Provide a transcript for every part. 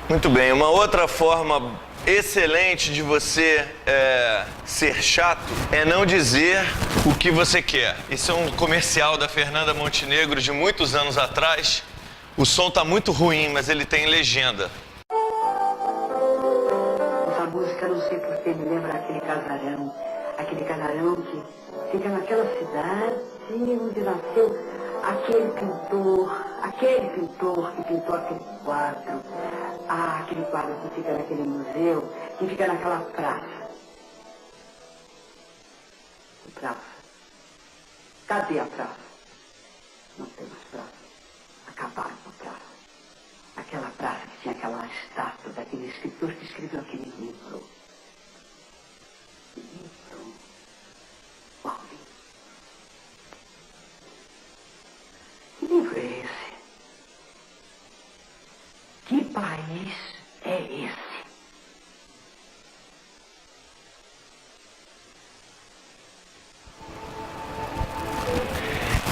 Muito bem, uma outra forma excelente de você ser chato é não dizer o que você quer. Isso é um comercial da Fernanda Montenegro de muitos anos atrás. O som tá muito ruim, mas ele tem legenda. Essa música, não sei porque, me lembra aquele casarão que fica naquela cidade onde nasceu aquele pintor que pintou aquele quadro. Aquele quadro que fica naquele museu, que fica naquela praça. Cadê a praça? Não tem mais praça. Acabaram com a praça. Aquela praça que tinha aquela estátua daquele escritor que escreveu aquele livro. Qual livro? Que livro é esse? Que país é esse?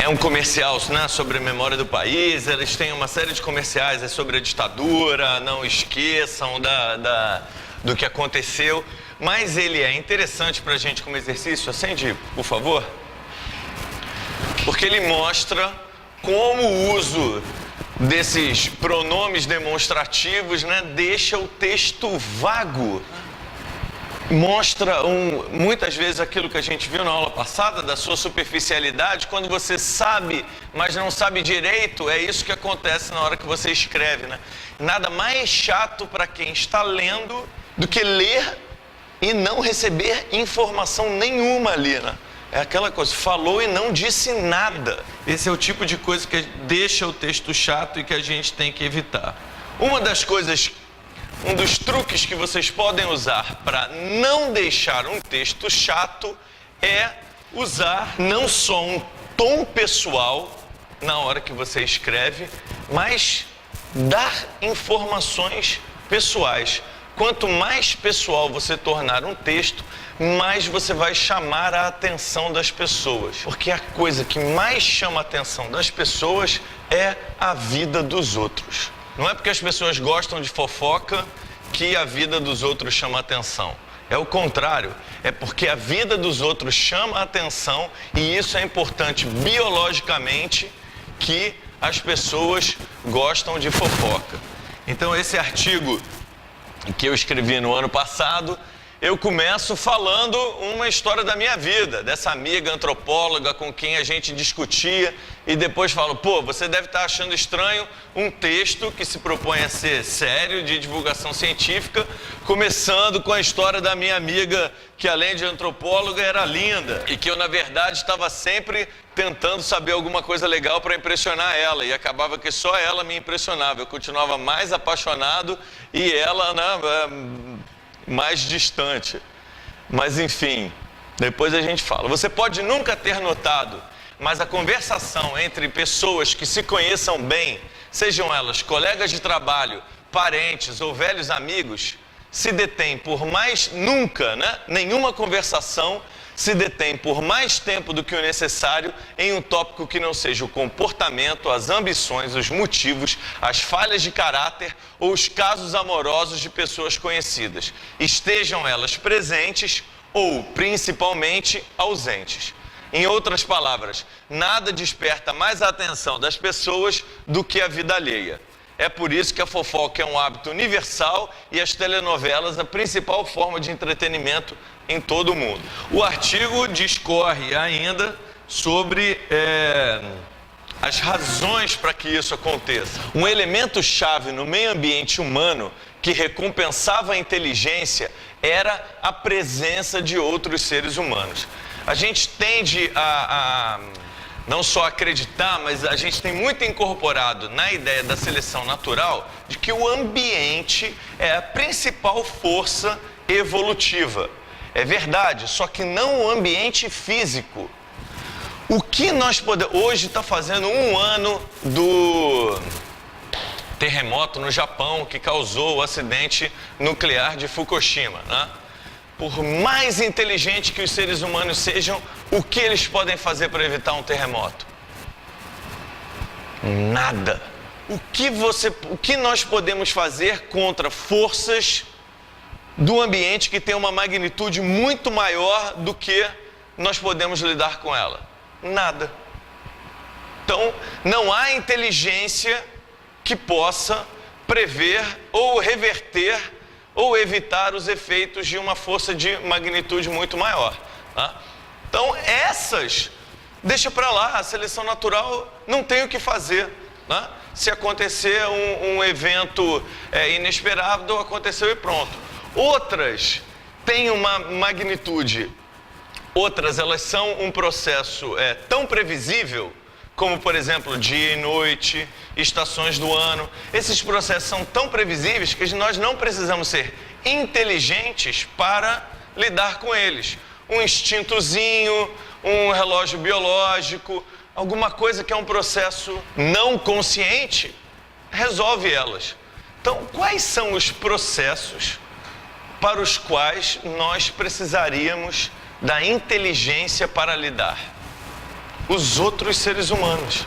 É um comercial, né, sobre a memória do país. Eles têm uma série de comerciais sobre a ditadura, não esqueçam do que aconteceu. Mas ele é interessante para a gente como exercício. Acende, por favor. Porque ele mostra como o uso desses pronomes demonstrativos, né, deixa o texto vago. Mostra muitas vezes aquilo que a gente viu na aula passada, da sua superficialidade. Quando você sabe, mas não sabe direito, é isso que acontece na hora que você escreve, né? Nada mais chato para quem está lendo do que ler e não receber informação nenhuma ali, né? É aquela coisa, falou e não disse nada. Esse é o tipo de coisa que deixa o texto chato e que a gente tem que evitar. Um dos truques que vocês podem usar para não deixar um texto chato é usar não só um tom pessoal na hora que você escreve, mas dar informações pessoais. Quanto mais pessoal você tornar um texto, mais você vai chamar a atenção das pessoas. Porque a coisa que mais chama a atenção das pessoas é a vida dos outros. Não é porque as pessoas gostam de fofoca que a vida dos outros chama a atenção. É o contrário, é porque a vida dos outros chama a atenção e isso é importante biologicamente, que as pessoas gostam de fofoca. Então esse artigo que eu escrevi no ano passado, eu começo falando uma história da minha vida, dessa amiga antropóloga com quem a gente discutia, e depois falo, pô, você deve estar achando estranho um texto que se propõe a ser sério, de divulgação científica, começando com a história da minha amiga, que além de antropóloga era linda, e que eu na verdade estava sempre tentando saber alguma coisa legal para impressionar ela, e acabava que só ela me impressionava, eu continuava mais apaixonado e ela, né, mais distante. Mas enfim, depois a gente fala. Você pode nunca ter notado, mas a conversação entre pessoas que se conheçam bem, sejam elas colegas de trabalho, parentes ou velhos amigos, se detém por mais nunca, né? Nenhuma conversação se detém por mais tempo do que o necessário em um tópico que não seja o comportamento, as ambições, os motivos, as falhas de caráter ou os casos amorosos de pessoas conhecidas, estejam elas presentes ou, principalmente, ausentes. Em outras palavras, nada desperta mais a atenção das pessoas do que a vida alheia. É por isso que a fofoca é um hábito universal e as telenovelas a principal forma de entretenimento em todo o mundo. O artigo discorre ainda sobre as razões para que isso aconteça. Um elemento-chave no meio ambiente humano que recompensava a inteligência era a presença de outros seres humanos. A gente tende a não só acreditar, mas a gente tem muito incorporado na ideia da seleção natural de que o ambiente é a principal força evolutiva. É verdade, só que não o ambiente físico. O que nós podemos... Hoje está fazendo 1 ano do terremoto no Japão que causou o acidente nuclear de Fukushima, né? Por mais inteligente que os seres humanos sejam, o que eles podem fazer para evitar um terremoto? Nada. o que nós podemos fazer contra forças do ambiente que tem uma magnitude muito maior do que nós podemos lidar com ela? Nada. Então, não há inteligência que possa prever ou reverter ou evitar os efeitos de uma força de magnitude muito maior. Tá? Então, deixa para lá, a seleção natural não tem o que fazer. Né? Se acontecer um evento inesperado, aconteceu e pronto. Outras têm uma magnitude, outras elas são um processo tão previsível, como por exemplo dia e noite, estações do ano. Esses processos são tão previsíveis que nós não precisamos ser inteligentes para lidar com eles. Um instintozinho, um relógio biológico, alguma coisa que é um processo não consciente, resolve elas. Então, quais são os processos para os quais nós precisaríamos da inteligência para lidar? Os outros seres humanos,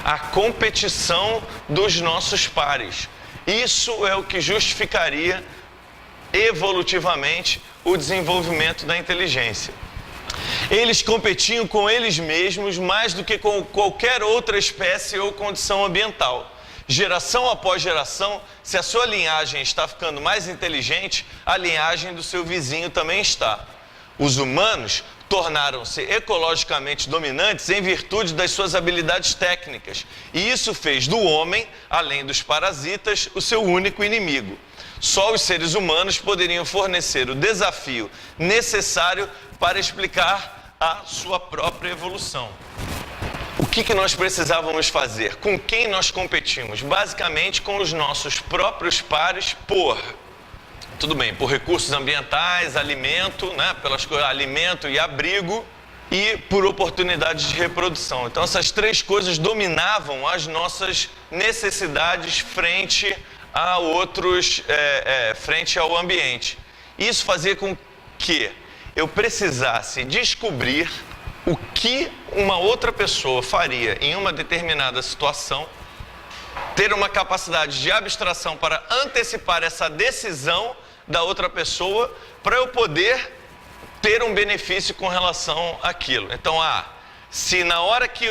a competição dos nossos pares. Isso é o que justificaria evolutivamente o desenvolvimento da inteligência. Eles competiam com eles mesmos mais do que com qualquer outra espécie ou condição ambiental. Geração após geração, se a sua linhagem está ficando mais inteligente, a linhagem do seu vizinho também está. Os humanos tornaram-se ecologicamente dominantes em virtude das suas habilidades técnicas. E isso fez do homem, além dos parasitas, o seu único inimigo. Só os seres humanos poderiam fornecer o desafio necessário para explicar a sua própria evolução. O que nós precisávamos fazer? Com quem nós competimos? Basicamente com os nossos próprios pares por recursos ambientais, alimento, alimento e abrigo, e por oportunidades de reprodução. Então essas três coisas dominavam as nossas necessidades frente a frente ao ambiente. Isso fazia com que eu precisasse descobrir o que uma outra pessoa faria em uma determinada situação, ter uma capacidade de abstração para antecipar essa decisão da outra pessoa, para eu poder ter um benefício com relação àquilo. Então, se na hora que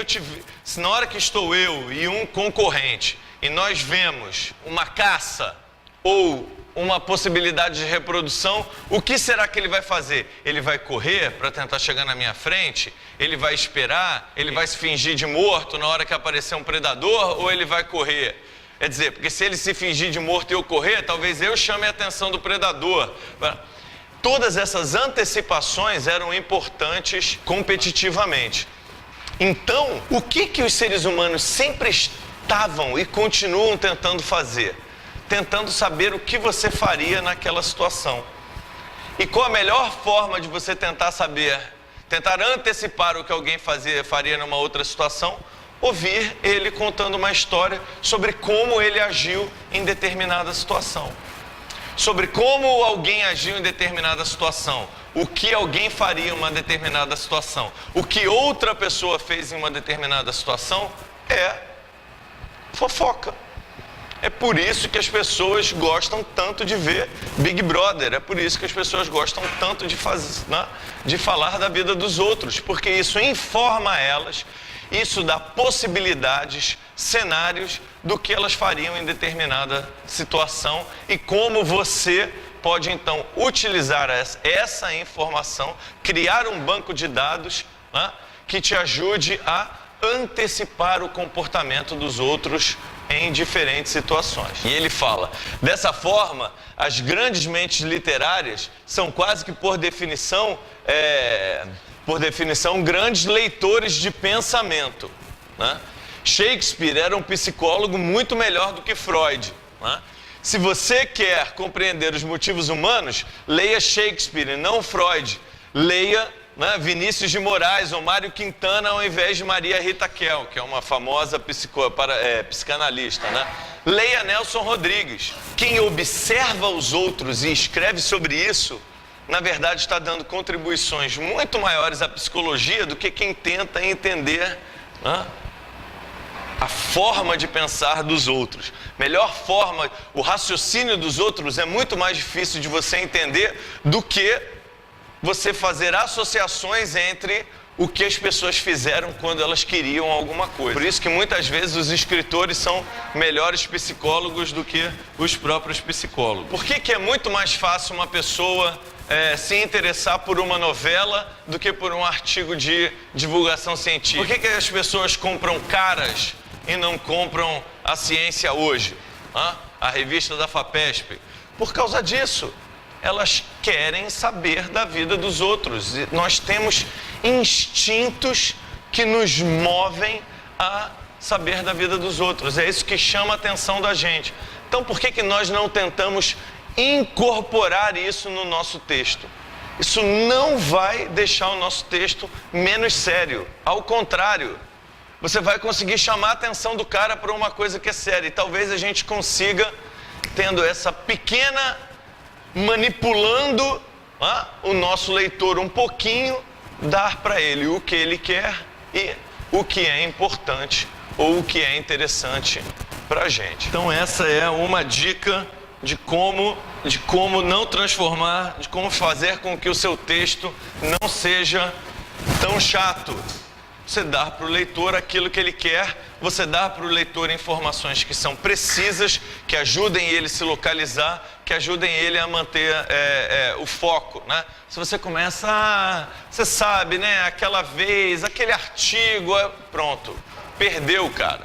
estou eu e um concorrente e nós vemos uma caça ou uma possibilidade de reprodução, o que será que ele vai fazer? Ele vai correr para tentar chegar na minha frente? Ele vai esperar? Ele vai se fingir de morto na hora que aparecer um predador? Ou ele vai correr? Quer dizer, porque se ele se fingir de morto e eu correr, talvez eu chame a atenção do predador. Todas essas antecipações eram importantes competitivamente. Então, o que os seres humanos sempre estavam e continuam tentando fazer? Tentando saber o que você faria naquela situação. E qual a melhor forma de você tentar antecipar o que alguém faria numa outra situação? Ouvir ele contando uma história sobre como ele agiu em determinada situação. Sobre como alguém agiu em determinada situação. O que alguém faria em uma determinada situação. O que outra pessoa fez em uma determinada situação é fofoca. É por isso que as pessoas gostam tanto de ver Big Brother. É por isso que as pessoas gostam tanto de falar da vida dos outros. Porque isso informa elas, isso dá possibilidades, cenários do que elas fariam em determinada situação e como você pode então utilizar essa informação, criar um banco de dados que te ajude a antecipar o comportamento dos outros em diferentes situações. E ele fala, dessa forma, as grandes mentes literárias são quase que por definição, grandes leitores de pensamento. Shakespeare era um psicólogo muito melhor do que Freud. Se você quer compreender os motivos humanos, leia Shakespeare e não Freud. Leia Vinícius de Moraes ou Mário Quintana ao invés de Maria Rita Kell, que é uma famosa psicanalista. Leia Nelson Rodrigues. Quem observa os outros e escreve sobre isso, na verdade está dando contribuições muito maiores à psicologia do que quem tenta entender a forma de pensar dos outros. Melhor forma, o raciocínio dos outros é muito mais difícil de você entender do que você fazer associações entre o que as pessoas fizeram quando elas queriam alguma coisa. Por isso que muitas vezes os escritores são melhores psicólogos do que os próprios psicólogos. Por que é muito mais fácil uma pessoa se interessar por uma novela do que por um artigo de divulgação científica? Por que as pessoas compram Caras e não compram a Ciência Hoje, a revista da FAPESP? Por causa disso. Elas querem saber da vida dos outros. E nós temos instintos que nos movem a saber da vida dos outros. É isso que chama a atenção da gente. Então, por que nós não tentamos incorporar isso no nosso texto? Isso não vai deixar o nosso texto menos sério. Ao contrário, você vai conseguir chamar a atenção do cara para uma coisa que é séria. E talvez a gente consiga, tendo essa pequena manipulando o nosso leitor um pouquinho, dar para ele o que ele quer e o que é importante ou o que é interessante para a gente. Então essa é uma dica de como não transformar, de como fazer com que o seu texto não seja tão chato. Você dá para o leitor aquilo que ele quer, você dá para o leitor informações que são precisas, que ajudem ele a se localizar, que ajudem ele a manter o foco, né? Se você começa, você sabe, né? Aquela vez, aquele artigo, pronto, perdeu, cara.